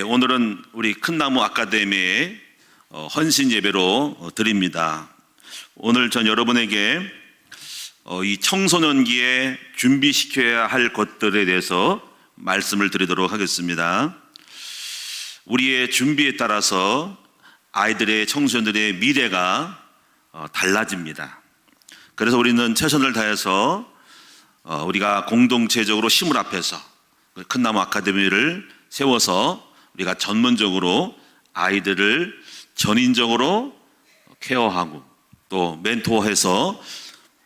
오늘은 우리 큰나무 아카데미의 헌신 예배로 드립니다. 오늘 전 여러분에게 이 청소년기에 준비시켜야 할 것들에 대해서 말씀을 드리도록 하겠습니다. 우리의 준비에 따라서 아이들의 청소년들의 미래가 달라집니다. 그래서 우리는 최선을 다해서 우리가 공동체적으로 힘을 합해서 큰나무 아카데미를 세워서 우리가 전문적으로 아이들을 전인적으로 케어하고 또 멘토해서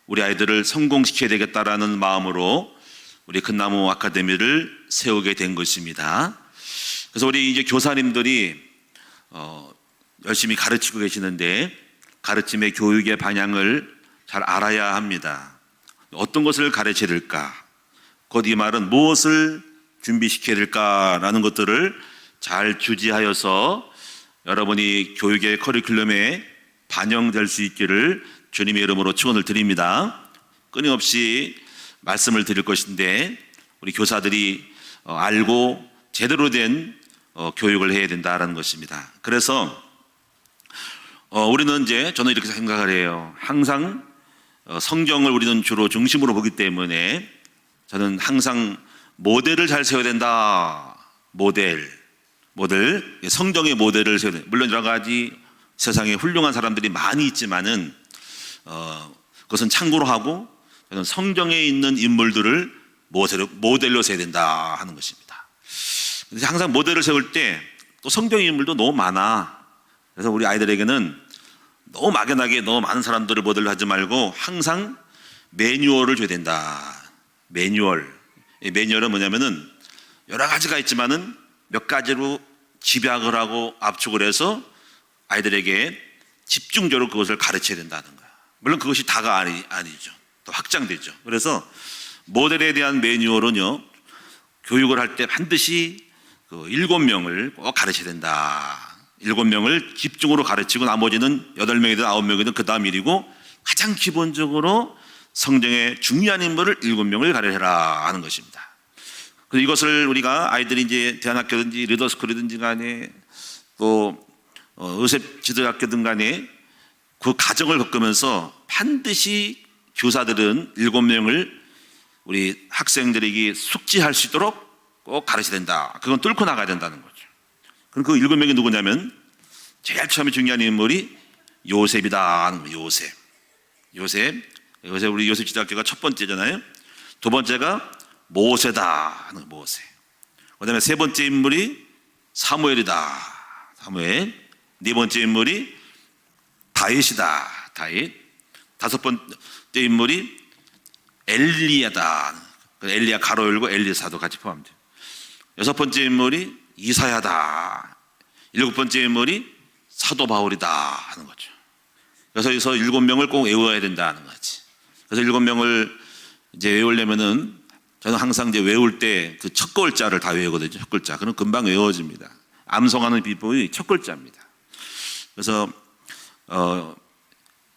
우리 아이들을 성공시켜야 되겠다라는 마음으로 우리 큰나무 아카데미를 세우게 된 것입니다. 그래서 우리 이제 교사님들이 열심히 가르치고 계시는데 가르침의 교육의 방향을 잘 알아야 합니다. 어떤 것을 가르쳐야 될까? 곧 이 말은 무엇을 준비시켜야 될까라는 것들을 잘 주지하여서 여러분이 교육의 커리큘럼에 반영될 수 있기를 주님의 이름으로 축원을 드립니다. 끊임없이 말씀을 드릴 것인데 우리 교사들이 알고 제대로 된 교육을 해야 된다는 것입니다. 그래서 우리는 저는 이렇게 생각을 해요. 항상 성경을 우리는 주로 중심으로 보기 때문에 저는 항상 모델을 잘 세워야 된다. 모델, 성경의 모델을 세워야 된다. 물론 여러 가지 세상에 훌륭한 사람들이 많이 있지만은 그것은 참고로 하고 저는 성경에 있는 인물들을 모델로 세워야 된다 하는 것입니다. 그래서 항상 모델을 세울 때 또 성경의 인물도 너무 많아. 그래서 우리 아이들에게는 너무 막연하게 너무 많은 사람들을 모델로 하지 말고 항상 매뉴얼을 줘야 된다. 매뉴얼. 이 매뉴얼은 뭐냐면은 여러 가지가 있지만은 몇 가지로 집약을 하고 압축을 해서 아이들에게 집중적으로 그것을 가르쳐야 된다는 거야. 물론 그것이 다가 아니죠. 또 확장되죠. 그래서 모델에 대한 매뉴얼은요, 교육을 할 때 반드시 7명을 꼭 가르쳐야 된다. 7명을 집중으로 가르치고 나머지는 8명이든 9명이든 그 다음 일이고 가장 기본적으로 성경의 중요한 인물을 7명을 가르쳐라 하는 것입니다. 그래서 이것을 우리가 아이들이 이제 대안학교든지 리더스쿨이든지 간에 또 의셉 지도학교든 간에 그 과정을 겪으면서 반드시 교사들은 7명을 우리 학생들에게 숙지할 수 있도록 꼭 가르쳐야 된다. 그건 뚫고 나가야 된다는 거죠. 그럼 그 7명이 누구냐면 제일 처음에 중요한 인물이 요셉이다 하는 거예요. 요셉 우리 요셉 지도학교가 첫 번째잖아요. 두 번째가 모세다 하는 거예요. 모세. 그 다음에 세 번째 인물이 사무엘이다. 사무엘. 네 번째 인물이 다윗이다. 다윗. 다섯 번째 인물이 엘리야다. 엘리야 가로 열고 엘리사도 같이 포함돼요. 여섯 번째 인물이 이사야다. 일곱 번째 인물이 사도 바울이다 하는 거죠. 그래서 여기서 7명을 꼭 외워야 된다는 거지. 그래서 7명을 이제 외우려면은 저는 항상 이제 외울 때 그 첫 글자를 다 외우거든요. 첫 글자. 그럼 금방 외워집니다. 암송하는 비법이 첫 글자입니다. 그래서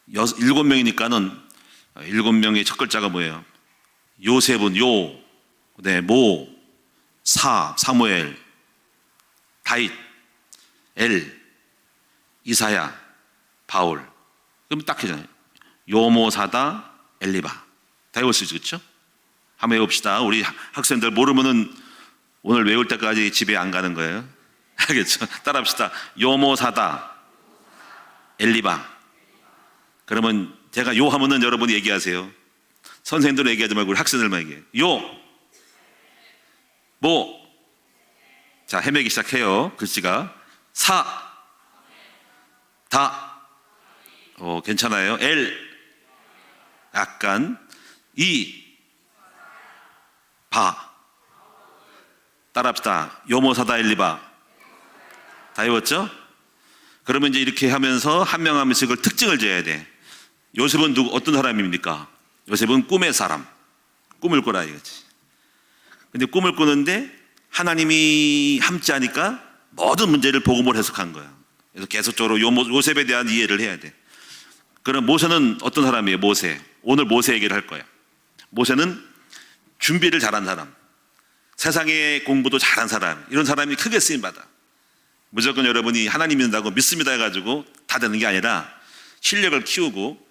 7명이니까는 7명의 첫 글자가 뭐예요? 요셉은 요, 네, 모, 사무엘, 다윗, 엘, 이사야, 바울. 그럼 딱 해잖아요. 요모사다, 엘리바. 다 외울 수 있죠, 그렇죠? 한번 외웁시다. 우리 학생들 모르면은 오늘 외울 때까지 집에 안 가는 거예요. 알겠죠? 따라합시다. 요모사다, 엘리바. 그러면 제가 요 하면은 여러분이 얘기하세요. 선생님들 얘기하지 말고 우리 학생들만 얘기해요. 요, 모. 자, 헤매기 시작해요. 글씨가. 사, 다. 괜찮아요. 엘, 약간. 이, 바. 따라합시다. 요모사다 엘리바. 다 외웠죠? 그러면 이제 이렇게 하면서 한 명 한 명씩 그걸 특징을 줘야 돼. 요셉은 어떤 사람입니까? 요셉은 꿈의 사람. 꿈을 꾸라 이거지. 근데 꿈을 꾸는데 하나님이 함께 하니까 모든 문제를 복음으로 해석한 거야. 그래서 계속적으로 요셉에 대한 이해를 해야 돼. 그럼 모세는 어떤 사람이에요? 모세. 오늘 모세 얘기를 할 거야. 모세는 준비를 잘한 사람, 세상의 공부도 잘한 사람, 이런 사람이 크게 쓰임받아. 무조건 여러분이 하나님 믿는다고 믿습니다 해가지고 다 되는 게 아니라 실력을 키우고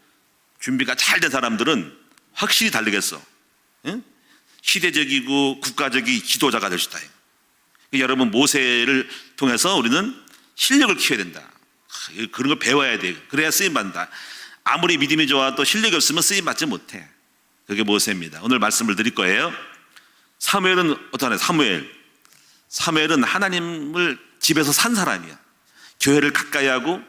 준비가 잘 된 사람들은 확실히 다르겠어. 응? 시대적이고 국가적인 지도자가 될 수 있다. 여러분, 모세를 통해서 우리는 실력을 키워야 된다. 그런 걸 배워야 돼. 그래야 쓰임받는다. 아무리 믿음이 좋아도 실력이 없으면 쓰임받지 못해. 그게 모세입니다. 오늘 말씀을 드릴 거예요. 사무엘은 어떠하냐? 사무엘은 하나님을 집에서 산 사람이야. 교회를 가까이 하고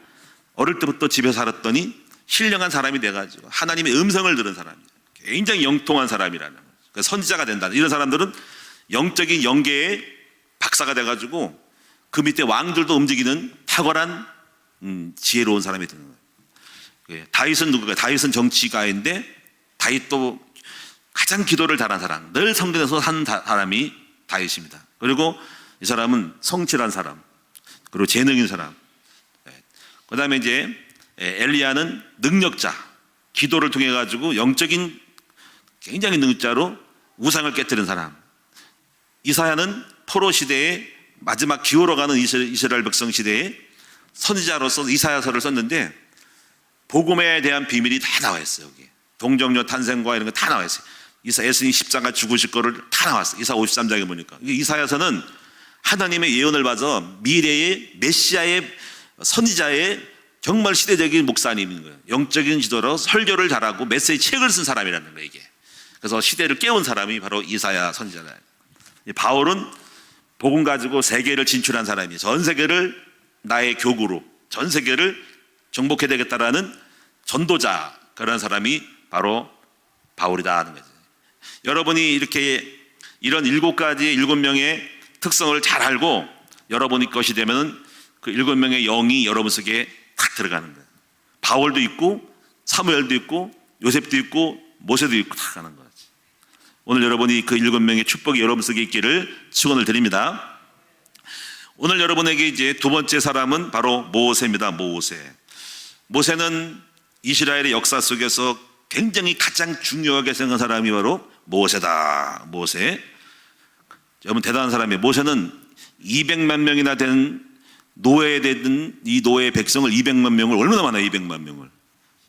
어릴 때부터 집에서 살았더니 신령한 사람이 돼가지고 하나님의 음성을 들은 사람이야. 굉장히 영통한 사람이라는 거예요. 선지자가 된다. 이런 사람들은 영적인 영계의 박사가 돼가지고 그 밑에 왕들도 움직이는 탁월한 지혜로운 사람이 되는 거예요. 다윗은 누구가? 다윗은 정치가인데 다윗도 가장 기도를 잘한 사람, 늘 성전에서 한 사람이 다윗입니다. 그리고 이 사람은 성실한 사람, 그리고 재능인 사람. 그 다음에 이제 엘리야는 능력자, 기도를 통해 가지고 영적인 굉장히 능력자로 우상을 깨뜨린 사람. 이사야는 포로 시대에 마지막 기울어가는 이스라엘 백성 시대에 선지자로서 이사야서를 썼는데 복음에 대한 비밀이 다 나와 있어요. 여기 동정녀 탄생과 이런 거 다 나와 있어요. 예수님 십자가 죽으실 거를 다 나왔어요. 이사 53장에 보니까. 이사야서는 하나님의 예언을 받아 미래의 메시아의 선지자의 정말 시대적인 목사님인 거예요. 영적인 지도로 설교를 잘하고 메시지 책을 쓴 사람이라는 거예요, 이게. 그래서 시대를 깨운 사람이 바로 이사야 선지자다. 바울은 복음 가지고 세계를 진출한 사람이에요. 전 세계를 나의 교구로, 전 세계를 정복해야 되겠다라는 전도자, 그런 사람이 바로 바울이다 하는 거죠. 여러분이 이렇게 이런 7명의 특성을 잘 알고 여러분이 것이 되면 그 7명의 영이 여러분 속에 딱 들어가는 거예요. 바울도 있고 사무엘도 있고 요셉도 있고 모세도 있고 다 가는 거지. 오늘 여러분이 그 7명의 축복이 여러분 속에 있기를 축원을 드립니다. 오늘 여러분에게 이제 두 번째 사람은 바로 모세입니다. 모세는 이스라엘의 역사 속에서 굉장히 가장 중요하게 생각한 사람이 바로 모세다. 모세. 여러분 대단한 사람이에요. 모세는 200만 명이나 된 노예되던 이 노예 백성을 200만 명을 얼마나 많아요? 200만 명을.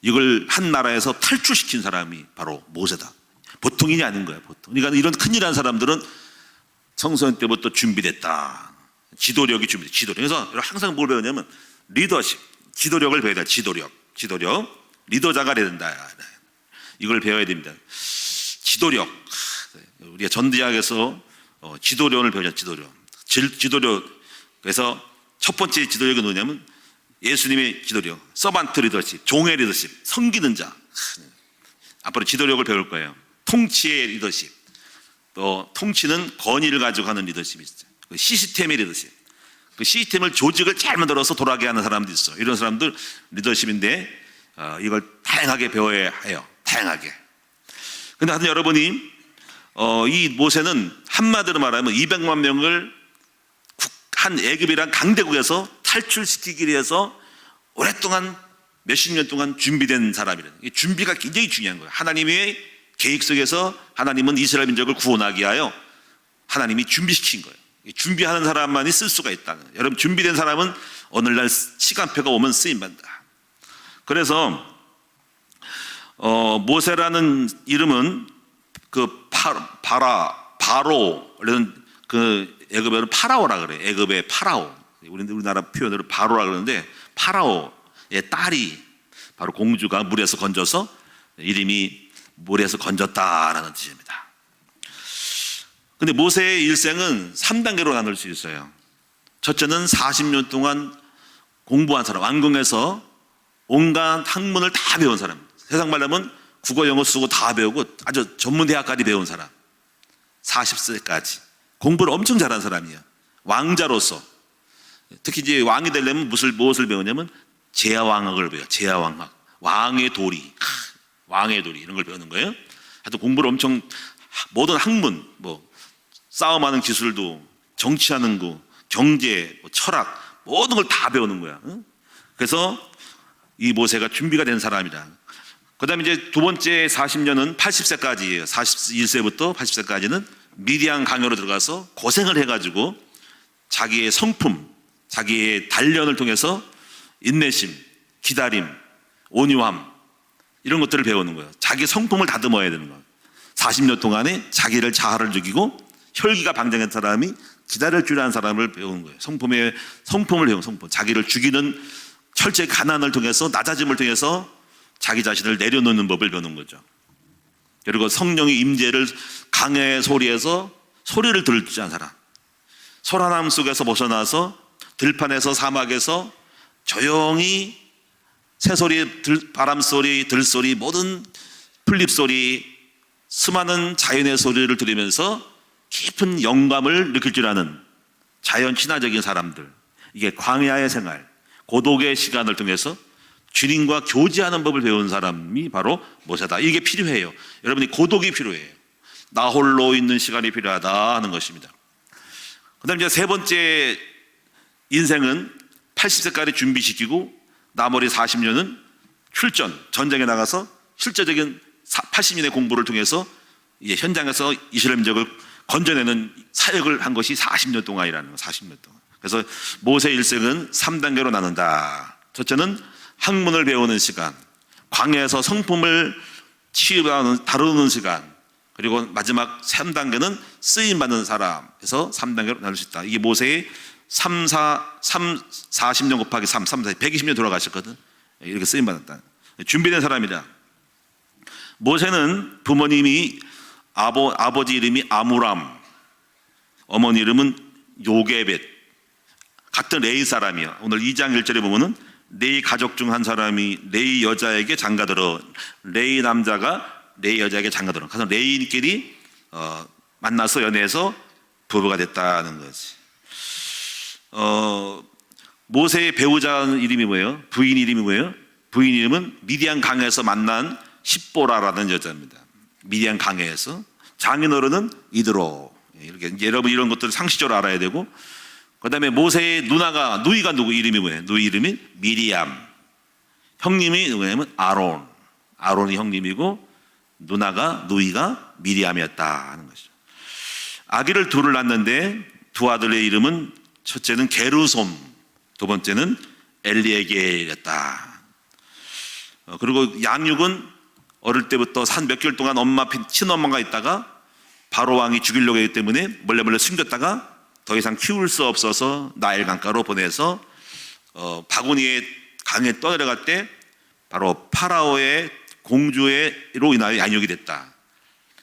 이걸 한 나라에서 탈출시킨 사람이 바로 모세다. 보통인이 아닌 거야, 보통. 그러니까 이런 큰일한 사람들은 청소년 때부터 준비됐다. 지도력이 준비돼. 지도력. 그래서 항상 뭘 배우냐면 리더십, 지도력을 배워야 돼. 지도력. 리더자가 돼야 된다. 이걸 배워야 됩니다. 지도력. 우리가 전대학에서 지도력을 배우자. 지도력. 그래서 첫 번째 지도력이 뭐냐면 예수님의 지도력, 서반트 리더십, 종의 리더십, 섬기는 자. 앞으로 지도력을 배울 거예요. 통치의 리더십, 또 통치는 권위를 가지고 하는 리더십이 있어요. 시스템의 리더십, 그 시스템을 조직을 잘 만들어서 돌아가게 하는 사람도 있어요. 이런 사람들 리더십인데 이걸 다양하게 배워야 해요. 다양하게. 근데 하여튼 여러분이 이 모세는 한마디로 말하면 200만 명을 한 애굽이란 강대국에서 탈출시키기 위해서 오랫동안 몇십 년 동안 준비된 사람이라는. 이 준비가 굉장히 중요한 거예요. 하나님의 계획 속에서 하나님은 이스라엘 민족을 구원하기 위하여 하나님이 준비시킨 거예요. 준비하는 사람만이 쓸 수가 있다는 거예요. 여러분, 준비된 사람은 오늘날 시간표가 오면 쓰임받는다. 그래서 모세라는 이름은 그 바로 그 애굽에는 파라오라 그래요. 애굽의 파라오. 우리나라 표현으로 바로라 그러는데 파라오의 딸이 바로 공주가 물에서 건져서 이름이 물에서 건졌다라는 뜻입니다. 근데 모세의 일생은 3단계로 나눌 수 있어요. 첫째는 40년 동안 공부한 사람, 왕궁에서 온갖 학문을 다 배운 사람. 세상 말하면 국어, 영어 쓰고 다 배우고 아주 전문 대학까지 배운 사람. 40세까지 공부를 엄청 잘한 사람이야. 왕자로서. 특히 이제 왕이 되려면 무엇을 배우냐면 제야왕학을 배워요. 제야왕학. 왕의 도리 이런 걸 배우는 거예요. 하여튼 공부를 엄청, 모든 학문, 싸움하는 기술도, 정치하는 거, 경제, 철학, 모든 걸 다 배우는 거야. 그래서 이 모세가 준비가 된 사람이다. 그 다음에 이제 두 번째 40년은 80세까지예요. 41세부터 80세까지는 미디안 강요로 들어가서 고생을 해가지고 자기의 성품, 자기의 단련을 통해서 인내심, 기다림, 온유함 이런 것들을 배우는 거예요. 자기 성품을 다듬어야 되는 거예요. 40년 동안에 자기를 자아를 죽이고 혈기가 방장한 사람이 기다릴 줄 아는 사람을 배우는 거예요. 성품을 배우는 성품. 자기를 죽이는 철저히 가난을 통해서 낮아짐을 통해서 자기 자신을 내려놓는 법을 배우는 거죠. 그리고 성령의 임재를 강의 소리에서 소리를 들을 줄 아는 사람. 소란함 속에서 벗어나서 들판에서 사막에서 조용히 새소리, 바람소리, 들소리, 모든 풀잎소리, 수많은 자연의 소리를 들으면서 깊은 영감을 느낄 줄 아는 자연 친화적인 사람들. 이게 광야의 생활, 고독의 시간을 통해서 주님과 교제하는 법을 배운 사람이 바로 모세다. 이게 필요해요. 여러분이 고독이 필요해요. 나 홀로 있는 시간이 필요하다 하는 것입니다. 그 다음에 이제 세 번째 인생은 80세까지 준비시키고 나머지 40년은 출전, 전쟁에 나가서 실제적인 80년의 공부를 통해서 이제 현장에서 이스라엘 민족을 건져내는 사역을 한 것이 40년 동안이라는 거예요. 40년 동안. 그래서 모세 일생은 3단계로 나눈다. 첫째는 학문을 배우는 시간, 광야에서 성품을 치유하는 다루는 시간, 그리고 마지막 3단계는 쓰임받는 사람에서 3단계로 나눌 수 있다. 이게 모세의 40년 곱하기 3, 120년 돌아가셨거든. 이렇게 쓰임받았다. 준비된 사람이다. 모세는 부모님이 아버지 이름이 아므람, 어머니 이름은 요게벳, 같은 레이 사람이야. 오늘 2장 1절에 보면은 레이 가족 중 한 사람이 레이 여자에게 장가들어, 레이 남자가 레이 여자에게 장가들어. 그래서 레이끼리 만나서 연애해서 부부가 됐다는 거지. 모세의 배우자 이름이 뭐예요? 부인 이름이 뭐예요? 부인 이름은 미디안 강에서 만난 십보라라는 여자입니다. 미디안 강에서. 장인어른은 이드로. 이렇게 여러분 이런 것들을 상식적으로 알아야 되고, 그 다음에 모세의 누이가 누구 이름이 뭐예요? 누이 이름이 미리암. 형님이 누구냐면 아론이 형님이고 누이가 미리암이었다 하는 것이죠. 아기를 둘을 낳았는데 두 아들의 이름은 첫째는 게르솜, 두 번째는 엘리에겔이었다. 그리고 양육은 어릴 때부터 한 몇 개월 동안 엄마 친엄마가 있다가 바로 왕이 죽이려고 했기 때문에 몰래 숨겼다가 더 이상 키울 수 없어서 나일 강가로 보내서 바구니에 강에 떠내려갈 때 바로 파라오의 공주로 인하여 양육이 됐다.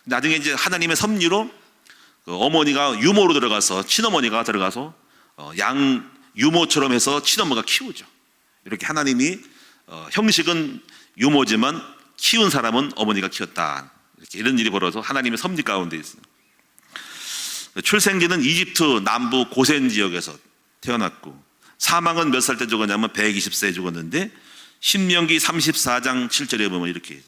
나중에 이제 하나님의 섭리로 어머니가 유모로 들어가서 친어머니가 들어가서 양 유모처럼 해서 친어머니가 키우죠. 이렇게 하나님이 형식은 유모지만 키운 사람은 어머니가 키웠다. 이런 일이 벌어서 하나님의 섭리 가운데 있어요. 출생지는 이집트 남부 고센 지역에서 태어났고 사망은 몇 살 때 죽었냐면 120세에 죽었는데 신명기 34장 7절에 보면 이렇게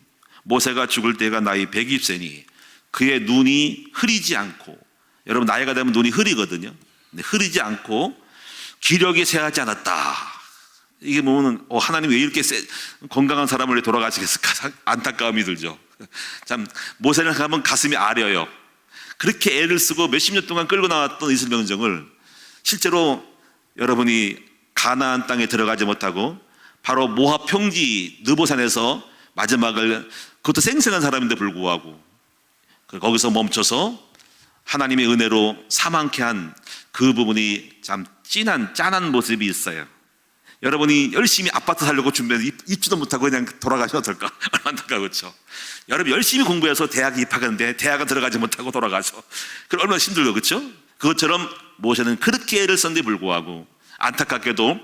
모세가 죽을 때가 나이 120세니 그의 눈이 흐리지 않고, 여러분 나이가 되면 눈이 흐리거든요. 근데 흐리지 않고 기력이 쇠하지 않았다. 이게 보면 하나님 왜 이렇게 건강한 사람을 돌아가시겠을까 안타까움이 들죠. 참 모세를 가면 가슴이 아려요. 그렇게 애를 쓰고 몇십 년 동안 끌고 나왔던 이스라엘 민족을 실제로 여러분이 가나안 땅에 들어가지 못하고 바로 모압 평지 느보산에서 마지막을, 그것도 생생한 사람인데 불구하고 거기서 멈춰서 하나님의 은혜로 사망케 한 그 부분이 참 짠한 모습이 있어요. 여러분이 열심히 아파트 살려고 준비해서 입지도 못하고 그냥 돌아가셔도 될까? 얼마나 안타깝죠. 여러분 열심히 공부해서 대학에 입학하는데 대학에 들어가지 못하고 돌아가서 그럼 얼마나 힘들고, 그렇죠? 그것처럼 모세는 그렇게 애를 썼는데 불구하고 안타깝게도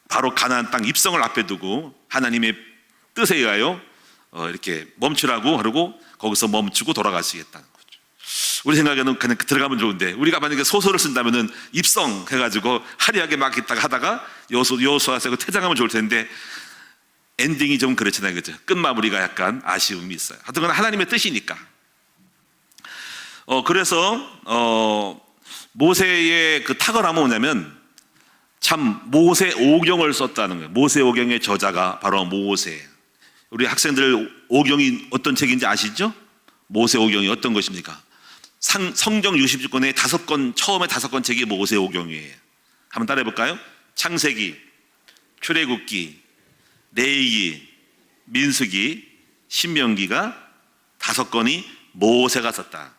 바로 가나안 땅 입성을 앞에 두고 하나님의 뜻에 의하여 이렇게 멈추라고 하고 거기서 멈추고 돌아가시겠다는 거죠. 우리 생각에는 그냥 들어가면 좋은데, 우리가 만약에 소설을 쓴다면은 입성해가지고 화려하게 막 있다가 하다가 여호수아 쓰고 퇴장하면 좋을 텐데 엔딩이 좀 그렇잖아요, 그죠? 끝마무리가 약간 아쉬움이 있어요. 하여튼 하나님의 뜻이니까. 그래서 모세의 그 탁월함은 뭐냐면 참 모세 오경을 썼다는 거예요. 모세 오경의 저자가 바로 모세. 우리 학생들 오경이 어떤 책인지 아시죠? 모세 오경이 어떤 것입니까? 성경 60권의 처음에 5권 책이 모세 오경이에요. 한번 따라해 볼까요? 창세기, 출애굽기, 레위기, 민수기, 신명기가 5권이 모세가 썼다.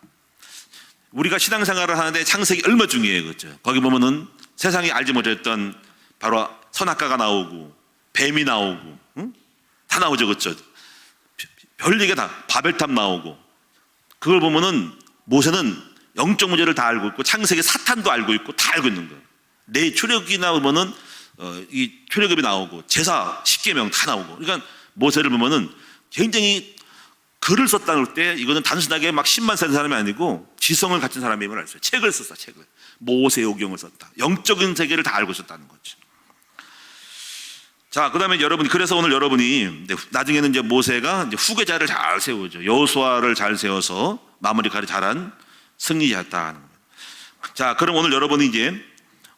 우리가 신앙생활을 하는데 창세기 얼마나 중요해요. 그렇죠? 거기 보면은 세상이 알지 못했던 바로 선악과가 나오고 뱀이 나오고, 응? 다 나오죠. 그렇죠? 별얘기가 다, 바벨탑 나오고. 그걸 보면은 모세는 영적 문제를 다 알고 있고 창세기 사탄도 알고 있고 다 알고 있는 거예요. 내 출애굽기나 보면은 이 출애굽이 나오고 제사 10계명 다 나오고. 그러니까 모세를 보면은 굉장히 글을 썼다는 때 이거는 단순하게 막 10만 세는 사람이 아니고 지성을 갖춘 사람임을 알 수 있어요. 책을 썼다. 책을. 모세오경을 썼다. 영적인 세계를 다 알고 있었다는 거죠. 자, 그다음에 여러분이, 그래서 오늘 여러분이 나중에는 이제 모세가 이제 후계자를 잘 세우죠. 여호수아를 잘 세워서 마무리까지 잘한 승리자였다 하는 거예요. 자, 그럼 오늘 여러분이 이제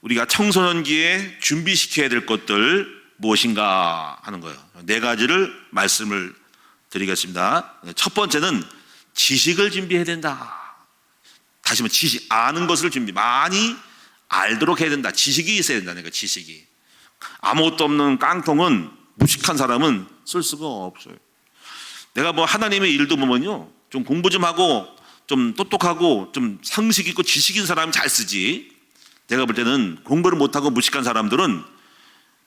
우리가 청소년기에 준비시켜야 될 것들 무엇인가 하는 거예요. 4가지를 말씀을 드리겠습니다. 첫 번째는 지식을 준비해야 된다. 다시 한번 지식, 아는 것을 많이 알도록 해야 된다. 지식이 있어야 된다는 거예요. 지식이. 아무것도 없는 깡통은, 무식한 사람은 쓸 수가 없어요. 내가 뭐 하나님의 일도 보면요, 좀 공부 좀 하고 좀 똑똑하고 좀 상식 있고 지식 있는 사람이 잘 쓰지, 내가 볼 때는 공부를 못하고 무식한 사람들은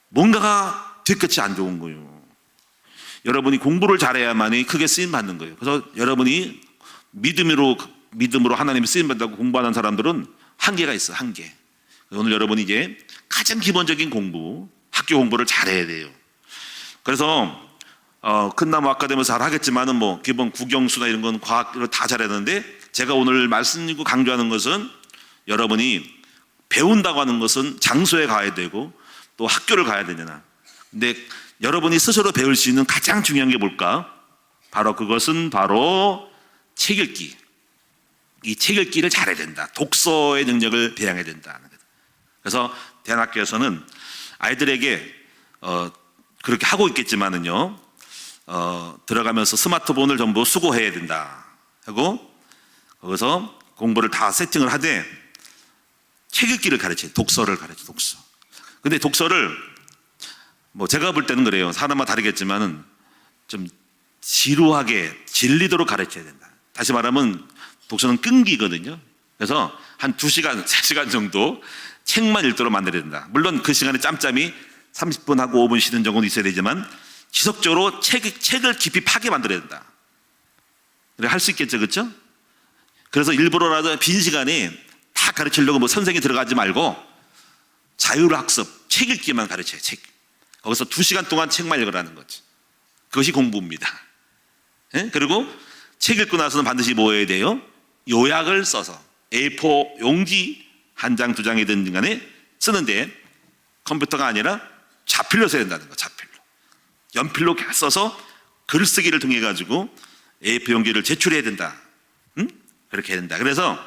뭔가가 뒤끝이 안 좋은 거예요. 여러분이 공부를 잘해야만이 크게 쓰임 받는 거예요. 그래서 여러분이 믿음으로 하나님이 쓰임 받다고 공부하는 사람들은 한계가 있어, 한계. 오늘 여러분이 이제 가장 기본적인 공부, 학교 공부를 잘해야 돼요. 그래서 큰 나무 아카데미에서 잘 하겠지만은 뭐 기본 국영수나 이런 건 과학을 다 잘해야 되는데, 제가 오늘 말씀드리고 강조하는 것은 여러분이 배운다고 하는 것은 장소에 가야 되고 또 학교를 가야 되잖아. 근데 여러분이 스스로 배울 수 있는 가장 중요한 게 뭘까? 바로 그것은 바로 책 읽기. 이 책 읽기를 잘해야 된다. 독서의 능력을 배양해야 된다. 그래서 대안학교에서는 아이들에게 그렇게 하고 있겠지만은요, 들어가면서 스마트폰을 전부 수거해야 된다 하고, 거기서 공부를 다 세팅을 하되 책 읽기를 가르쳐요. 독서를 가르쳐요. 독서. 근데 독서를 뭐 제가 볼 때는 그래요. 사람마다 다르겠지만은 좀 지루하게 질리도록 가르쳐야 된다. 다시 말하면 독서는 끈기거든요. 그래서 한 2시간, 3시간 정도 책만 읽도록 만들어야 된다. 물론 그 시간에 짬짬이 30분 하고 5분 쉬는 정도는 있어야 되지만 지속적으로 책을 깊이 파게 만들어야 된다. 그래 할 수 있겠죠, 그렇죠? 그래서 일부러라도 빈 시간에 다 가르치려고 뭐 선생이 들어가지 말고 자율학습, 책 읽기만 가르쳐요. 책. 거기서 2시간 동안 책만 읽으라는 거지. 그것이 공부입니다. 예? 그리고 책 읽고 나서는 반드시 뭐 해야 돼요? 요약을 써서 A4 용지 1장 2장이든 간에 쓰는데 컴퓨터가 아니라 자필로 써야 된다는 거. 자필로. 연필로 써서 글쓰기를 통해 가지고 A4 용지를 제출해야 된다. 그렇게 해야 된다. 그래서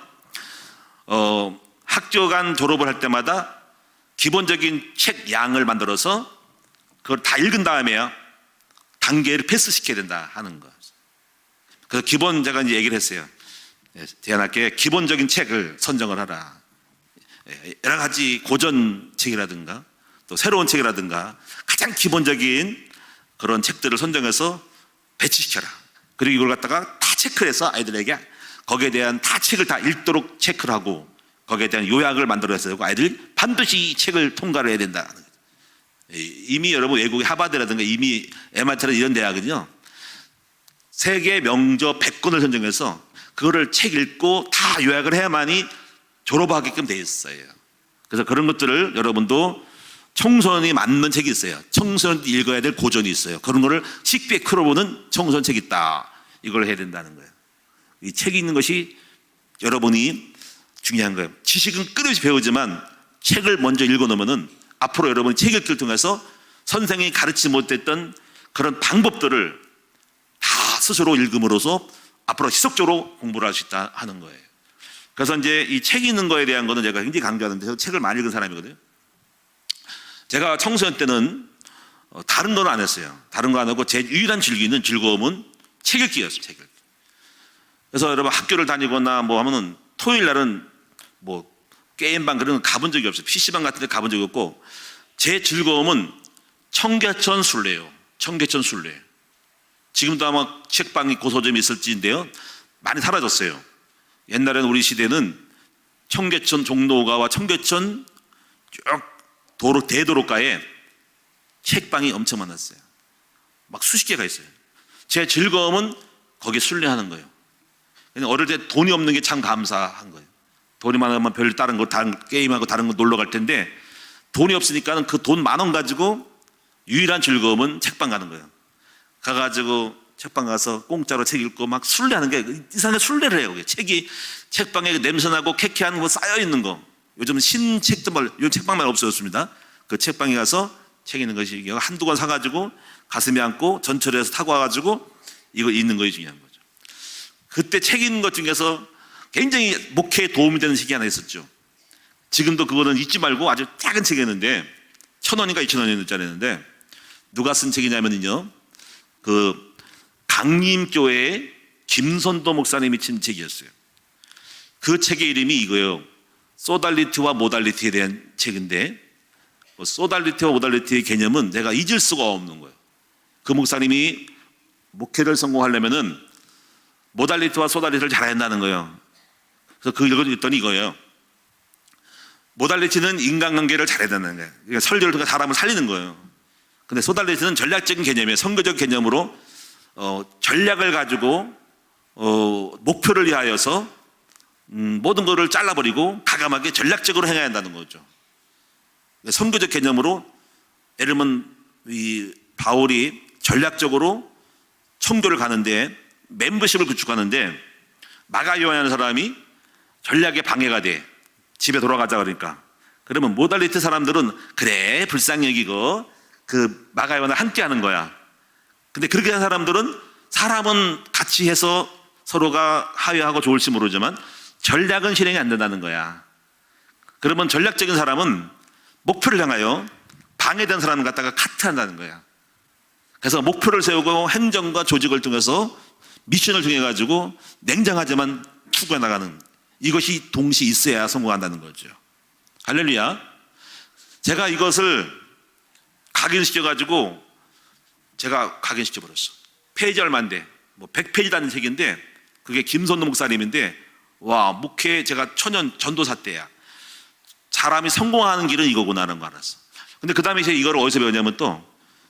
학교 간 졸업을 할 때마다 기본적인 책 양을 만들어서 그걸 다 읽은 다음에야 단계를 패스시켜야 된다 하는 거. 그래서 제가 이제 얘기를 했어요. 대안학교에 기본적인 책을 선정을 하라. 여러 가지 고전 책이라든가 또 새로운 책이라든가 가장 기본적인 그런 책들을 선정해서 배치시켜라. 그리고 이걸 갖다가 다 체크를 해서 아이들에게 거기에 대한 다 책을 다 읽도록 체크를 하고 거기에 대한 요약을 만들어서 되고 아이들이 반드시 이 책을 통과를 해야 된다. 이미 여러분 외국의 하버드라든가 이미 MIT라든가 이런 대학은요, 세계 명저 100권을 선정해서 그거를 책 읽고 다 요약을 해야만이 졸업하게끔 돼 있어요. 그래서 그런 것들을 여러분도 청소년이 맞는 책이 있어요. 청소년이 읽어야 될 고전이 있어요. 그런 거를 식비에 풀어보는 청소년 책이 있다. 이걸 해야 된다는 거예요. 이 책이 있는 것이 여러분이 중요한 거예요. 지식은 끊임없이 배우지만 책을 먼저 읽어놓으면은 앞으로 여러분이 책 읽기를 통해서 선생이 가르치지 못했던 그런 방법들을 다 스스로 읽음으로써 앞으로 지속적으로 공부를 할 수 있다 하는 거예요. 그래서 이제 이 책 읽는 거에 대한 거는 제가 굉장히 강조하는데, 책을 많이 읽은 사람이거든요. 제가 청소년 때는 다른 건 안 했어요. 다른 거 안 하고 제 유일한 즐거움은 책 읽기였어요. 책 읽기. 그래서 여러분 학교를 다니거나 뭐 하면은 토요일 날은 뭐 게임방 그런 거 가본 적이 없어요. PC방 같은 데 가본 적이 없고 제 즐거움은 청계천 순례요. 청계천 순례. 지금도 아마 책방이 고서점이 있을지인데요. 많이 사라졌어요. 옛날에는 우리 시대는 청계천 종로가와 청계천 쭉 도로 대도로가에 책방이 엄청 많았어요. 막 수십 개가 있어요. 제 즐거움은 거기에 순례하는 거예요. 그냥 어릴 때 돈이 없는 게 참 감사한 거예요. 돈이 많으면 별 다른 거, 다른 게임하고 다른 거 놀러 갈 텐데 돈이 없으니까는 그 돈 10,000원 가지고 유일한 즐거움은 책방 가는 거예요. 가가지고 책방 가서 공짜로 책 읽고 막 순례하는 게 이상하게 순례를 해요. 책이 책방에 냄새나고 쾌쾌한 거 쌓여 있는 거. 요즘 신책도 요즘 책방만 없어졌습니다. 그 책방에 가서 책 읽는 것이 한두 권 사가지고 가슴에 안고 전철에서 타고 와가지고 이거 읽는 것이 중요한 거죠. 그때 책 읽는 것 중에서 굉장히 목회에 도움이 되는 책이 하나 있었죠. 지금도 그거는 잊지 말고 아주 작은 책이었는데 1,000원인가 2,000원짜리였는데 누가 쓴 책이냐면요. 그 강림교회의 김선도 목사님이 쓴 책이었어요. 그 책의 이름이 이거예요. 소달리티와 모달리티에 대한 책인데 소달리티와 모달리티의 개념은 내가 잊을 수가 없는 거예요. 그 목사님이 목회를 성공하려면은 모달리티와 소달리티를 잘해야 한다는 거예요. 그래서 그 읽었더니 이거예요. 모달리티는 인간관계를 잘해야 된다는 거예요. 그러니까 설교를 통해 사람을 살리는 거예요. 근데 소달리티는 전략적인 개념이에요. 선교적 개념으로 전략을 가지고 목표를 위하여서 모든 것을 잘라버리고 가감하게 전략적으로 행해야 한다는 거죠. 선교적 개념으로 예를 들면 이 바울이 전략적으로 청교를 가는데 멤버십을 구축하는데 마가요한이라는 사람이 전략에 방해가 돼. 집에 돌아가자 그러니까. 그러면 모달리티 사람들은 그래 불쌍히 여기고 그 마가요한을 함께 하는 거야. 근데 그렇게 한 사람들은 사람은 같이 해서 서로가 화해하고 좋을지 모르지만 전략은 실행이 안 된다는 거야. 그러면 전략적인 사람은 목표를 향하여 방해된 사람을 갖다가 카트한다는 거야. 그래서 목표를 세우고 행정과 조직을 통해서 미션을 통해 가지고 냉정하지만 추구해 나가는 이것이 동시에 있어야 성공한다는 거죠. 할렐루야. 제가 이것을 각인시켜 가지고 제가 각인시켜 버렸어. 페이지 얼마인데 뭐 100페이지라는 책인데 그게 김선도 목사님인데 와 목회 제가 천년 전도사 때야. 사람이 성공하는 길은 이거구나 하는 거 알았어. 근데 그 다음에 이걸 어디서 배웠냐면 또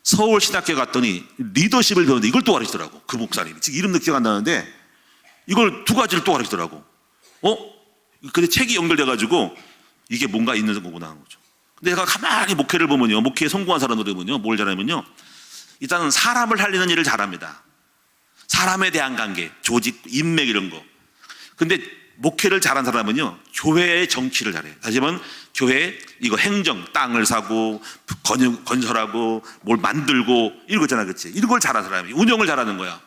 서울신학교에 갔더니 리더십을 배우는데 이걸 또 가르치더라고. 그 목사님이. 지금 이름도 기억 안 나는데 이걸 두 가지를 또 가르치더라고. 근데 책이 연결돼가지고 이게 뭔가 있는 거구나 하는 거죠. 근데 제가 가만히 목회를 보면요. 목회에 성공한 사람들을 보면요. 뭘 잘하면요. 일단은 사람을 살리는 일을 잘합니다. 사람에 대한 관계, 조직, 인맥 이런 거. 근데 목회를 잘한 사람은요. 교회의 정치를 잘해요. 다시 말하면 교회 이거 행정, 땅을 사고 건설하고 뭘 만들고 이런 거 있잖아. 그치? 이런 걸 잘하는 사람이 운영을 잘하는 거야.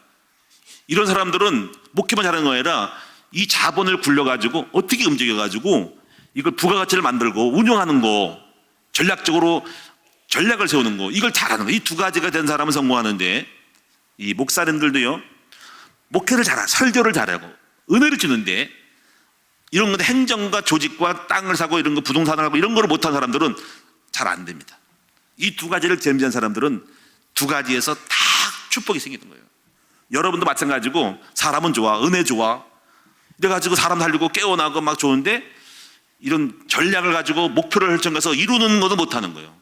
이런 사람들은 목회만 잘하는 거 아니라 이 자본을 굴려가지고 어떻게 움직여가지고 이걸 부가가치를 만들고 운영하는 거 전략적으로 전략을 세우는 거 이걸 잘하는 거. 이 두 가지가 된 사람은 성공하는데 이 목사님들도요. 목회를 잘하고 설교를 잘하고 은혜를 주는데 이런 건데 행정과 조직과 땅을 사고 이런 거 부동산을 하고 이런 거를 못한 사람들은 잘 안 됩니다. 이 두 가지를 겸비한 사람들은 두 가지에서 다 축복이 생기는 거예요. 여러분도 마찬가지고 사람은 좋아, 은혜 좋아. 이래가지고 사람 살리고 깨어나고 막 좋은데 이런 전략을 가지고 목표를 설정해서 이루는 것도 못하는 거예요.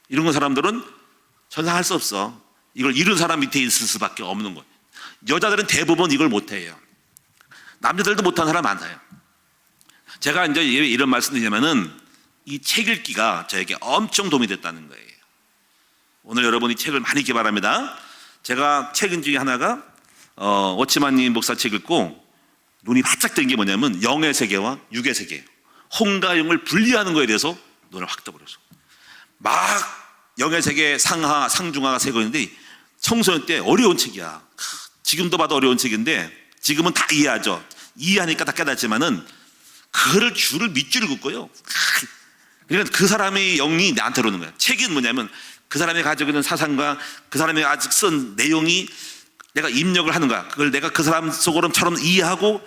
이런 거 사람들은 전상할 수 없어. 이걸 이룬 사람 밑에 있을 수밖에 없는 거예요. 여자들은 대부분 이걸 못해요. 남자들도 못하는 사람 많아요. 제가 이제 이런 말씀 드리냐면은 이 책 읽기가 저에게 엄청 도움이 됐다는 거예요. 오늘 여러분이 책을 많이 읽기 바랍니다. 제가 책 중에 하나가 워치만님 목사 책 읽고 눈이 바짝 뜬 게 뭐냐면 영의 세계와 육의 세계, 홍과 영을 분리하는 거에 대해서 눈을 확 떠버렸어. 막 영의 세계 상하, 상중하가 세 권인데 청소년 때 어려운 책이야. 지금도 봐도 어려운 책인데 지금은 다 이해하죠. 이해하니까 다 깨닫지만은 그거를 줄을 밑줄을 긋고요. 그러니까 그 사람의 영이 나한테 오는 거야. 책은 뭐냐면 그 사람이 가지고 있는 사상과 그 사람이 아직 쓴 내용이 내가 입력을 하는 거야. 그걸 내가 그 사람 속으로처럼 이해하고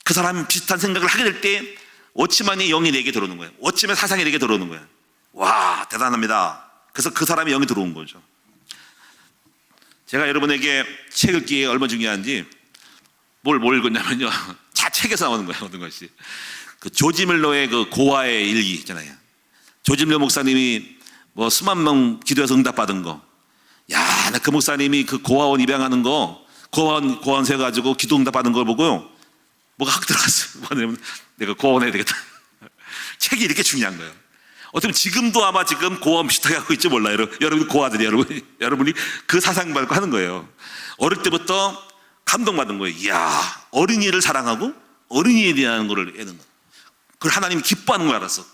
그 사람 비슷한 생각을 하게 될 때 워치만이 영이 내게 들어오는 거예요. 워치맨 사상이 내게 들어오는 거예요. 와, 대단합니다. 그래서 그 사람이 영이 들어온 거죠. 제가 여러분에게 책 읽기에 얼마나 중요한지 뭘 읽었냐면요. 다 책에서 나오는 거예요. 모든 것이. 그 조지 밀러의 그 고아의 일기 있잖아요. 조지 밀러 목사님이 뭐 수만 명 기도해서 응답받은 거. 야, 나 그 목사님이 그 고아원 입양하는 거, 고아원 세가지고 기도 응답받은 걸 보고 뭐가 확 들어갔어요. 뭐냐면 내가 고아원 해야 되겠다. 책이 이렇게 중요한 거예요. 어떻게 보면 지금도 아마 지금 고아원 비슷하게 하고 있지 몰라요. 여러분 고아들이 여러분이 그 사상 받고 하는 거예요. 어릴 때부터 감동받은 거예요. 이야, 어린이를 사랑하고 어린이에 대한 거를 해는 거. 그걸 하나님이 기뻐하는 걸 알았어.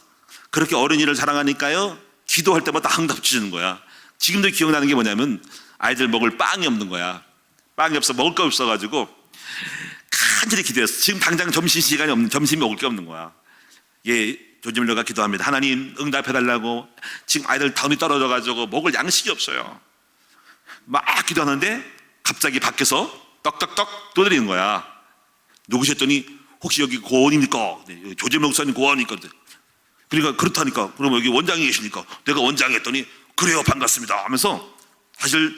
그렇게 어린이를 사랑하니까요, 기도할 때마다 응답 주시는 거야. 지금도 기억나는 게 뭐냐면 아이들 먹을 빵이 없는 거야. 빵이 없어, 먹을 거 없어가지고 간절히 기도했어. 지금 당장 점심시간이 없는, 점심이 먹을 게 없는 거야. 예, 조지 밀러가 기도합니다. 하나님 응답해달라고. 지금 아이들 다운이 떨어져가지고 먹을 양식이 없어요. 막 기도하는데 갑자기 밖에서 떡떡떡 두드리는 거야. 누구셨더니 혹시 여기 고원입니까? 조지 밀러 목사님 고원입니까? 그러니까 그렇다니까. 그럼 여기 원장이 계시니까 내가 원장이 했더니 그래요, 반갑습니다 하면서 사실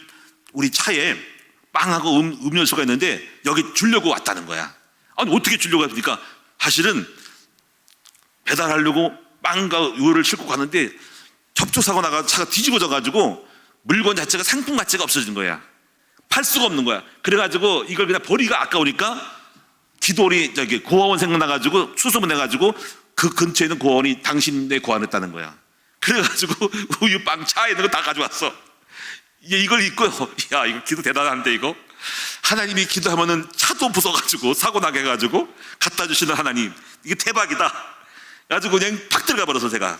우리 차에 빵하고 음료수가 있는데 여기 주려고 왔다는 거야. 아니 어떻게 주려고 합니까? 사실은 배달하려고 빵과 우유를 싣고 가는데 접촉사고 나가 차가 뒤집어져 가지고 물건 자체가 상품 가치가 없어진 거야. 팔 수가 없는 거야. 그래가지고 이걸 그냥 버리기가 아까우니까 기도리 저기 고아원 생각나가지고 수소문해가지고 그 근처에 있는 고아원이 당신네 고아원했다는 거야. 그래가지고 우유 빵 차에 있는 거 다 가져왔어. 이걸 입고 야 이거 기도 대단한데 이거 하나님이 기도하면은 차도 부숴가지고 사고 나게 해가지고 갖다 주시는 하나님 이게 대박이다. 가지고 그냥 팍 들어가 버려서 제가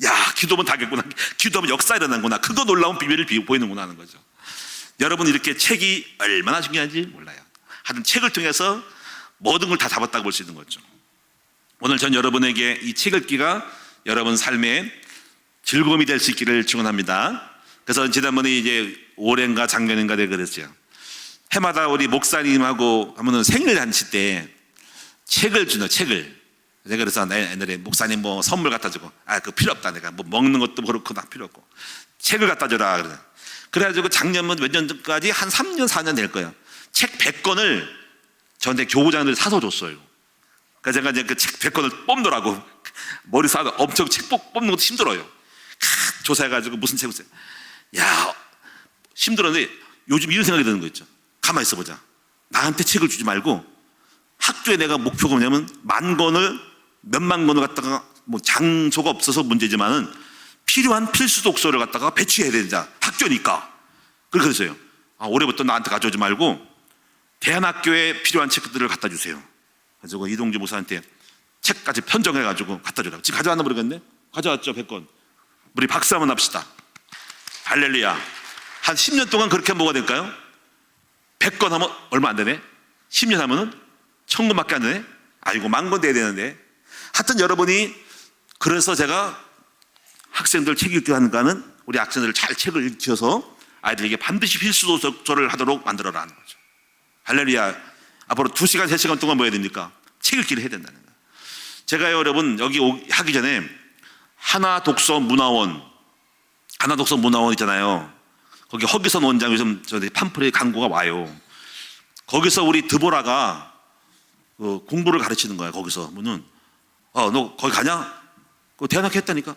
야 기도하면 다겠구나. 기도하면 역사 일어나는구나. 그거 놀라운 비밀을 보이는구나 하는 거죠. 여러분 이렇게 책이 얼마나 중요한지 몰라요. 하여튼 책을 통해서 모든 걸 다 잡았다고 볼 수 있는 거죠. 오늘 전 여러분에게 이 책 읽기가 여러분 삶에 즐거움이 될 수 있기를 축원합니다. 그래서 지난번에 이제 올해인가 작년인가 내가 그랬어요. 해마다 우리 목사님하고 하면은 생일 잔치 때 책을 주는 책을. 내가 그래서 옛날에 목사님 뭐 선물 갖다 주고 그거 필요 없다. 내가 뭐 먹는 것도 그렇고 다 필요 없고 책을 갖다 줘라 그래. 그래가지고 작년은 몇 년 전까지 한 3년 4년 될 거예요. 책 100권을 저한테 교부장들이 사서 줬어요. 그래서 제가 이제 그 책 100권을 뽑느라고 머리 싸서 엄청 책 뽑는 것도 힘들어요. 조사해가지고 무슨 책을 써요. 야 힘들었는데 요즘 이런 생각이 드는 거 있죠. 가만히 있어보자. 나한테 책을 주지 말고 학교에 내가 목표가 뭐냐면 10,000권을 몇만 권을 갖다가 뭐 장소가 없어서 문제지만은 필요한 필수 독서를 갖다가 배치해야 된다. 학교니까. 그래서요. 올해부터 나한테 가져오지 말고 대안학교에 필요한 책들을 갖다 주세요. 그래서 이동주 목사한테 책까지 편정해가지고 갖다 주라고. 지금 가져왔나 모르겠네. 가져왔죠 100권. 우리 박수 한번 합시다. 할렐루야. 한 10년 동안 그렇게 하면 뭐가 될까요? 100권 하면 얼마 안 되네. 10년 하면은 1,000권밖에 안 되네. 이거 10,000권 돼야 되는데. 하여튼 여러분이 그래서 제가 학생들 책 읽기 하는가는 우리 학생들 잘 책을 읽혀서 아이들에게 반드시 필수 독서를 하도록 만들어라 하는 거죠. 할렐루야. 앞으로 2시간 3시간 동안 뭐 해야 됩니까? 책 읽기를 해야 된다는 거예요. 제가 여러분 여기 하기 전에 하나독서 문화원 있잖아요. 거기 허기선 원장 요즘 팜플렛 광고가 와요. 거기서 우리 드보라가 공부를 가르치는 거야. 거기서 문은 너 거기 가냐? 대안학교 했다니까.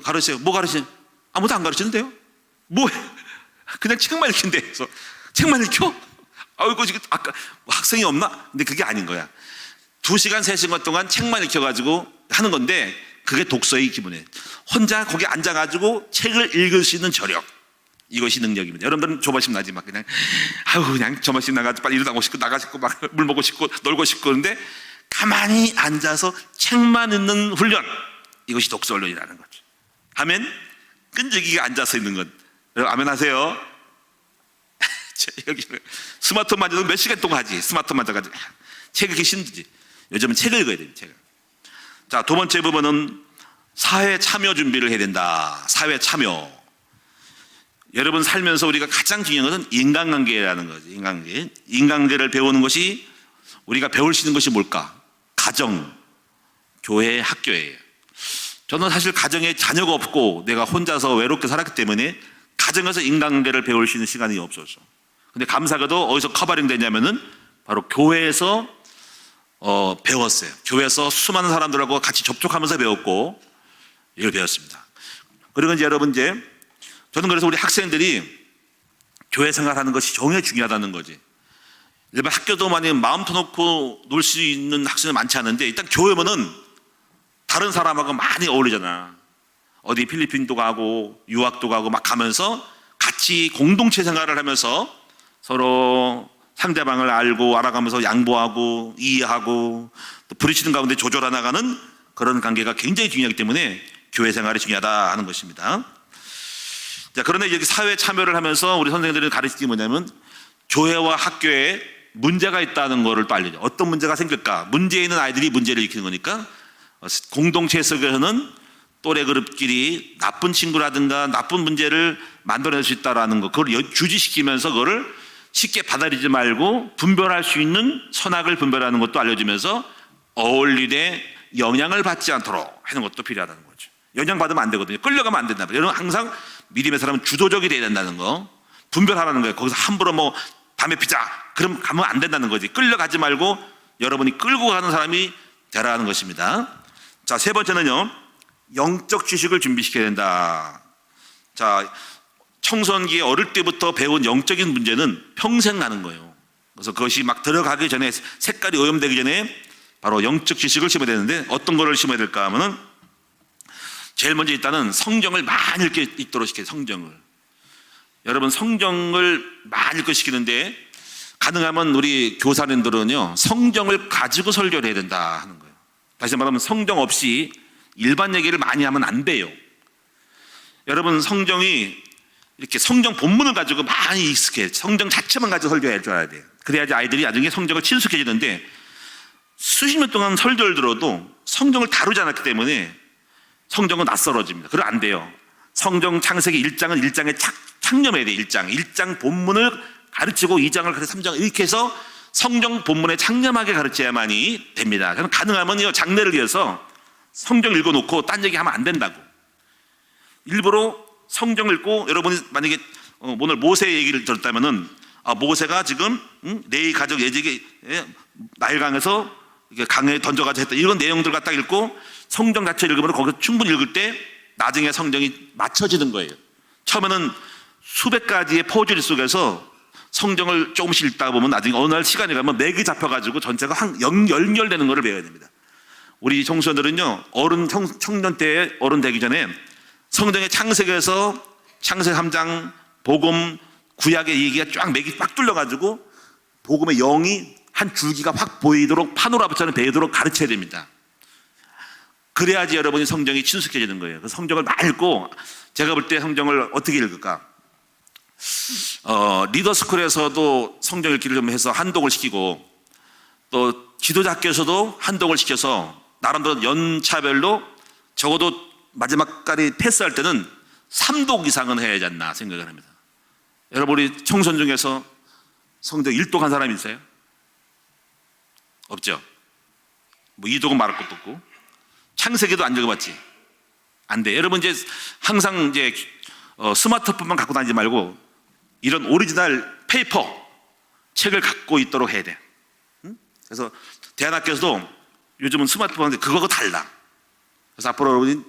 가르치세요. 뭐 가르치냐? 아무도 안 가르치는데요. 뭐 그냥 책만 읽힌대. 그래서 책만 읽혀? 이거 지금 아까 학생이 없나? 근데 그게 아닌 거야. 2시간 3시간 동안 책만 읽혀가지고 하는 건데 그게 독서의 기본이에요. 혼자 거기 앉아가지고 책을 읽을 수 있는 저력, 이것이 능력입니다. 여러분들은 조바심 나지 막 그냥 그냥 조바심 나가지고 빨리 일어나고 싶고 나가 싶고 막 물 먹고 싶고 놀고 싶고 그런데 가만히 앉아서 책만 읽는 훈련, 이것이 독서 훈련이라는 거죠. 아멘. 끈질기게 앉아서 있는 것. 여러분 아멘 하세요. 여기 스마트폰 만져도 몇 시간 동안 하지. 스마트폰 만져가지고 책 읽기 힘들지. 요즘은 책을 읽어야 돼요. 책을. 자, 2번째 부분은 사회 참여 준비를 해야 된다. 사회 참여. 여러분 살면서 우리가 가장 중요한 것은 인간관계라는 거죠. 인간관계를 배우는 것이, 우리가 배울 수 있는 것이 뭘까? 가정, 교회, 학교예요. 저는 사실 가정에 자녀가 없고 내가 혼자서 외롭게 살았기 때문에 가정에서 인간관계를 배울 수 있는 시간이 없었어. 근데 감사하게도 어디서 커버링 되냐면은 바로 교회에서 배웠어요. 교회에서 수많은 사람들하고 같이 접촉하면서 배웠고 이걸 배웠습니다. 그리고 이제 여러분 저는 그래서 우리 학생들이 교회 생활하는 것이 정말 중요하다는 거지. 일반 학교도 많이 마음 터놓고 놀 수 있는 학생이 많지 않은데 일단 교회 오면은 다른 사람하고 많이 어울리잖아. 어디 필리핀도 가고 유학도 가고 막 가면서 같이 공동체 생활을 하면서 서로 상대방을 알고 알아가면서 양보하고 이해하고 또 부딪히는 가운데 조절해 나가는 그런 관계가 굉장히 중요하기 때문에 교회 생활이 중요하다 하는 것입니다. 자, 그런데 여기 사회 참여를 하면서 우리 선생님들이 가르치는 게 뭐냐면 교회와 학교에 문제가 있다는 것을 또 알려줘. 어떤 문제가 생길까? 문제 있는 아이들이 문제를 일으키는 거니까 공동체 속에서는 또래 그룹끼리 나쁜 친구라든가 나쁜 문제를 만들어낼 수 있다는 거, 그걸 규지시키면서 그거를 쉽게 받아들이지 말고 분별할 수 있는 선악을 분별하는 것도 알려주면서 어울리되 영향을 받지 않도록 하는 것도 필요하다는 거죠. 영향받으면 안 되거든요. 끌려가면 안 된다. 여러분 항상 믿음의 사람은 주도적이 돼야 된다는 거, 분별하라는 거예요. 거기서 함부로 뭐 담배 피자 그럼 가면 안 된다는 거지. 끌려가지 말고 여러분이 끌고 가는 사람이 되라는 것입니다. 자, 세 번째는요, 영적 지식을 준비시켜야 된다. 자, 청소년기에 어릴 때부터 배운 영적인 문제는 평생 가는 거예요. 그래서 그것이 막 들어가기 전에 색깔이 오염되기 전에 바로 영적 지식을 심어야 되는데 어떤 거를 심어야 될까 하면은 제일 먼저 일단은 성경을 많이 읽도록 시켜요. 성경을. 여러분 성경을 많이 읽고 시키는데 가능하면 우리 교사님들은요 성경을 가지고 설교를 해야 된다 하는 거예요. 다시 말하면 성경 없이 일반 얘기를 많이 하면 안 돼요. 여러분 성경이 이렇게 성경 본문을 가지고 많이 익숙해. 성경 자체만 가지고 설교해 줘야 돼요. 그래야지 아이들이 나중에 성경을 친숙해지는데 수십 년 동안 설교를 들어도 성경을 다루지 않았기 때문에 성경은 낯설어집니다. 그럼 안 돼요. 성경 창세기 1장은 1장에 창념해야 돼요. 1장 본문을 가르치고 2장을 가르치고 3장 이렇게 해서 성경 본문에 창념하게 가르쳐야만이 됩니다. 그럼 가능하면 장례를 위해서 성경 읽어놓고 딴 얘기하면 안 된다고. 일부러 성경 읽고 여러분이 만약에 오늘 모세 얘기를 들었다면은 모세가 지금 레위 가족 예직이 나일강에서 강에 던져가지고 했다 이런 내용들 갖다 읽고 성경 자체를 읽으면 거기서 충분히 읽을 때 나중에 성경이 맞춰지는 거예요. 처음에는 수백 가지의 포즈리 속에서 성경을 조금씩 읽다 보면 나중에 어느 날 시간이 가면 맥이 잡혀가지고 전체가 연결되는 것을 배워야 됩니다. 우리 청소년들은요 청년 때에 어른 되기 전에 성경의 창세기에서 창세기 3장 복음 구약의 얘기가 쫙 맥이 빡 뚫려가지고 복음의 영이 한 줄기가 확 보이도록 파노라마처럼 배이도록 가르쳐야 됩니다. 그래야지 여러분이 성경이 친숙해지는 거예요. 그래서 성경을 많이 읽고 제가 볼 때 성경을 어떻게 읽을까? 리더스쿨에서도 성경 읽기를 좀 해서 한독을 시키고 또 지도자께서도 한독을 시켜서 나름대로 연차별로 적어도 마지막까지 패스할 때는 3독 이상은 해야 하지 않나 생각을 합니다. 여러분 우리 청소년 중에서 성경 1독한 사람이 있어요? 없죠? 뭐 2독은 말할 것도 없고 창세기도 안 읽어봤지? 안 돼. 여러분 이제 항상 이제 스마트폰만 갖고 다니지 말고 이런 오리지널 페이퍼 책을 갖고 있도록 해야 돼. 응? 그래서 대안학교에서도 요즘은 스마트폰인데 그거하고 달라. 그래서 앞으로 여러분이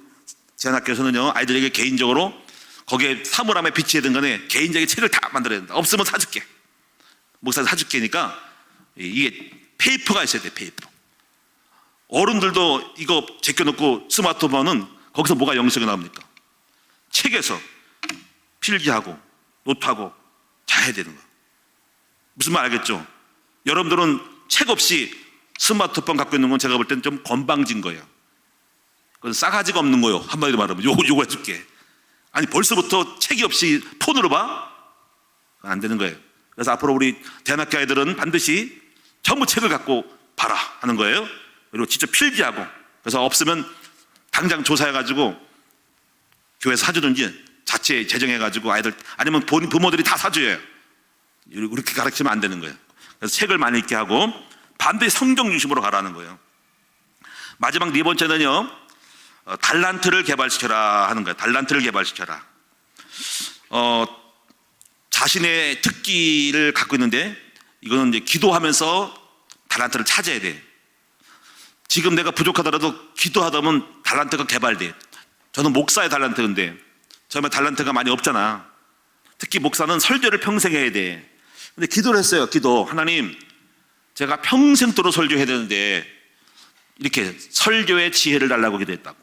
대안학교에서는요 아이들에게 개인적으로 거기에 사물함에 비치해든 간에 개인적인 책을 다 만들어야 된다. 없으면 사줄게. 목사님 사줄게니까 이게 페이퍼가 있어야 돼. 페이퍼. 어른들도 이거 제껴놓고 스마트폰은 거기서 뭐가 영성이 나옵니까? 책에서 필기하고 노트하고 다 해야 되는 거야. 무슨 말 알겠죠? 여러분들은 책 없이 스마트폰 갖고 있는 건 제가 볼 때는 좀 건방진 거예요. 그건 싸가지가 없는 거예요. 한마디로 말하면 요거 해줄게. 아니 벌써부터 책이 없이 폰으로 봐? 그건 안 되는 거예요. 그래서 앞으로 우리 대안학교 아이들은 반드시 전부 책을 갖고 봐라 하는 거예요. 그리고 직접 필기하고 그래서 없으면 당장 조사해가지고 교회에서 사주든지 자체 제정해가지고 아이들 아니면 부모들이 다 사줘요. 이렇게 가르치면 안 되는 거예요. 그래서 책을 많이 읽게 하고 반드시 성경 중심으로 가라는 거예요. 마지막 네 번째는요, 달란트를 개발시켜라 하는 거예요. 달란트를 개발시켜라. 자신의 특기를 갖고 있는데 이거는 이제 기도하면서 달란트를 찾아야 돼. 지금 내가 부족하더라도 기도하다 보면 달란트가 개발돼. 저는 목사의 달란트인데 처음에 달란트가 많이 없잖아. 특히 목사는 설교를 평생 해야 돼. 근데 기도를 했어요. 기도. 하나님, 제가 평생도록 설교해야 되는데 이렇게 설교의 지혜를 달라고 기도했다고.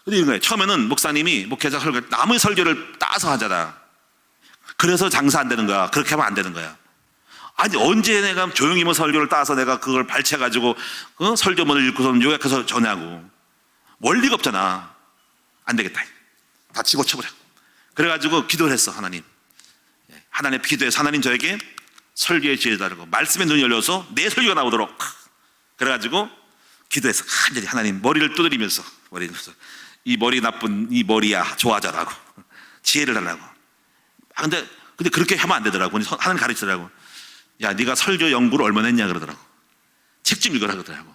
근데 이런 거예요. 처음에는 목사님이 목회자 설교, 남의 설교를 따서 하잖아. 그래서 장사 안 되는 거야. 그렇게 하면 안 되는 거야. 아니, 언제 내가 조용히만 설교를 따서 내가 그걸 발췌해가지고 설교문을 읽고서 요약해서 전하고. 원리가 없잖아. 안 되겠다. 다 집어쳐버려. 그래가지고 기도를 했어. 하나님, 하나님 기도해서 하나님 저에게 설교의 지혜를 달라고, 말씀의 눈이 열려서 내 설교가 나오도록. 그래가지고 기도해서 간절히 하나님 머리를 두드리면서 이 머리 나쁜 이 머리야 좋아져라고, 지혜를 달라고. 근데 그렇게 하면 안 되더라고. 하나님 가르치더라고. 야, 네가 설교 연구를 얼마나 했냐 그러더라고. 책 좀 읽어라 그러더라고.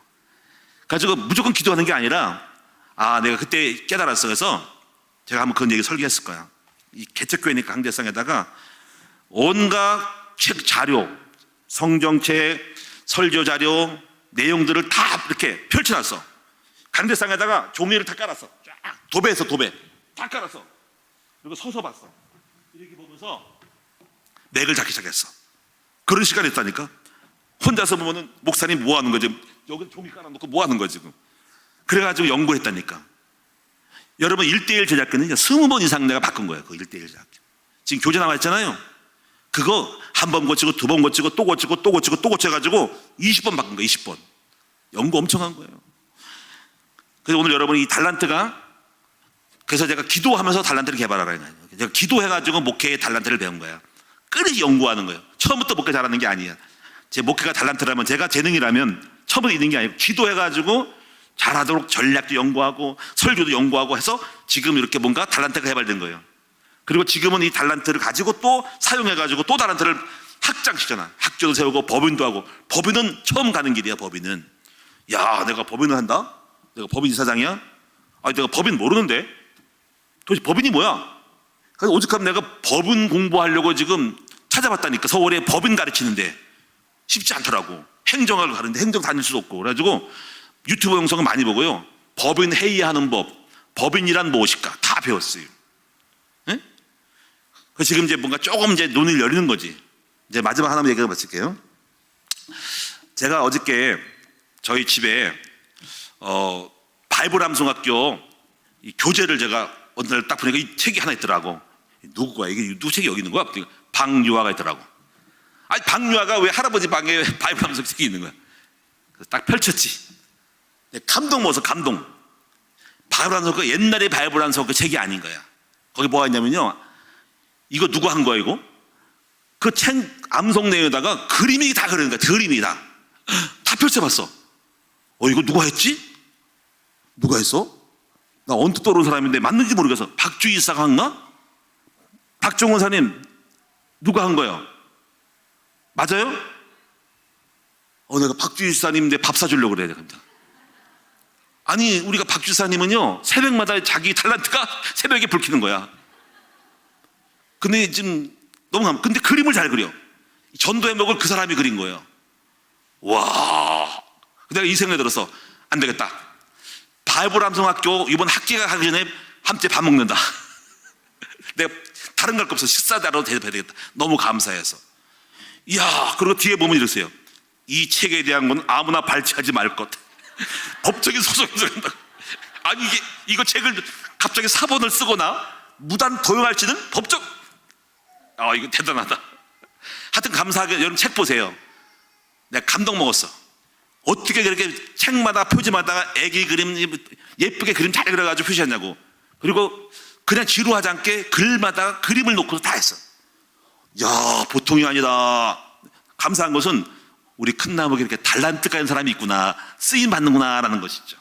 가지고 무조건 기도하는 게 아니라, 내가 그때 깨달았어. 그래서 제가 한번 그런 얘기 설계했을 거야. 이 개척교회니까 강대상에다가 온갖 책 자료, 성경책, 설교 자료, 내용들을 다 이렇게 펼쳐놨어. 강대상에다가 종이를 다 깔았어. 쫙 도배했어. 도배 다 깔았어. 그리고 서서 봤어. 이렇게 보면서 맥을 잡기 시작했어. 그런 시간이 있다니까. 혼자서 보면은 목사님 뭐 하는 거지? 여기 종이 깔아놓고 뭐 하는 거지 지금? 그래가지고 연구했다니까. 여러분, 1:1 제작기는요 20번 이상 내가 바꾼 거예요. 그 1:1 제작기. 지금 교재 나와 있잖아요. 그거 한 번 고치고 두 번 고치고 또 고치고 또 고치고 또 고쳐가지고 20번 바꾼 거예요. 20번. 연구 엄청 한 거예요. 그래서 오늘 여러분이 이 달란트가, 그래서 제가 기도하면서 달란트를 개발하라. 제가 기도해가지고 목회의 달란트를 배운 거야. 끊이지 연구하는 거예요. 처음부터 목회 잘하는 게 아니야. 제 목회가 달란트라면, 제가 재능이라면 처음부터 있는 게 아니고 기도해가지고 잘하도록 전략도 연구하고 설교도 연구하고 해서 지금 이렇게 뭔가 달란트가 개발된 거예요. 그리고 지금은 이 달란트를 가지고 또 사용해가지고 또 달란트를 확장시켜놔. 학교도 세우고 법인도 하고. 법인은 처음 가는 길이야. 법인은, 야, 내가 법인을 한다? 내가 법인 이사장이야? 내가 법인 모르는데 도대체 법인이 뭐야? 그래서 오죽하면 내가 법인 공부하려고 지금 찾아봤다니까. 서울에 법인 가르치는데 쉽지 않더라고. 행정학을 가는데 행정 다닐 수도 없고. 그래가지고 유튜브 영상을 많이 보고요, 법인 회의하는 법, 법인이란 무엇일까 다 배웠어요. 네? 그래서 지금 이제 뭔가 조금 이제 눈을 열리는 거지. 이제 마지막 하나만 얘기해 봤을게요. 제가 어저께 저희 집에 바이블 암송학교 이 교재를 제가 어느 날 딱 보니까 이 책이 하나 있더라고. 누구 거야? 이게 누구 책이 여기 있는 거야? 박유아가 있더라고. 아니, 박유아가 왜 할아버지 방에 바이블 암송 책이 있는 거야? 그래서 딱 펼쳤지. 감동 먹어서 감동. 바이블 암송, 옛날에 바이블 암송 그 책이 아닌 거야. 거기 뭐가 있냐면요, 이거 누가 한 거야 이거? 그 책 암송 내용에다가 그림이 다 그리는 거야. 그림이 다 펼쳐봤어. 이거 누가 했지? 누가 했어? 나 언뜻 떠오르는 사람인데 맞는지 모르겠어. 박주희 이사가 한가? 박종원 사님 누가 한 거예요? 맞아요? 내가 박주희 이사님 내 밥 사주려고 그래야 됩니다. 아니, 우리가 박주희 이사님은요 새벽마다 자기 달란트가 새벽에 불 켜는 거야. 근데 지금 너무 근데 그림을 잘 그려. 전도의 목을 그 사람이 그린 거예요. 와, 내가 이 생각이 들었어. 안 되겠다. 바이블 암송학교 이번 학기가 가기 전에 함께 밥 먹는다. 내가 다른 걸 거 없어. 식사다로 대접해야 되겠다. 너무 감사해서. 이야, 그리고 뒤에 보면 이러세요. 이 책에 대한 건 아무나 발췌하지 말 것. 법적인 소송이 들어간다. 아니, 이거 책을 갑자기 사본을 쓰거나 무단 도용할지는 법적. 이거 대단하다. 하여튼 감사하게 여러분 책 보세요. 내가 감동 먹었어. 어떻게 그렇게 책마다 표지마다 애기 그림 예쁘게 그림 잘 그려가지고 표시하냐고. 그리고 그냥 지루하지 않게 글마다 그림을 놓고서 다 했어. 야, 보통이 아니다. 감사한 것은 우리 큰 나무에 이렇게 달란트가 있는 사람이 있구나, 쓰임 받는구나 라는 것이죠.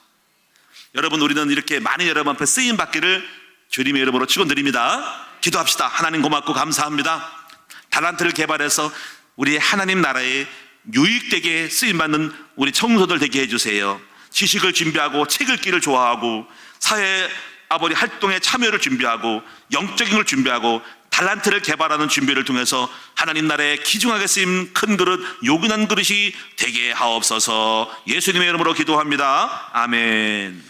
여러분, 우리는 이렇게 많은 여러분 앞에 쓰임 받기를 주님의 이름으로 축원드립니다. 기도합시다. 하나님 고맙고 감사합니다. 달란트를 개발해서 우리 하나님 나라에 유익되게 쓰임받는 우리 청소들 되게 해주세요. 지식을 준비하고 책 읽기를 좋아하고 사회 아버지 활동에 참여를 준비하고 영적인 걸 준비하고 달란트를 개발하는 준비를 통해서 하나님 나라에 기중하게 쓰임 큰 그릇, 요긴한 그릇이 되게 하옵소서. 예수님의 이름으로 기도합니다. 아멘.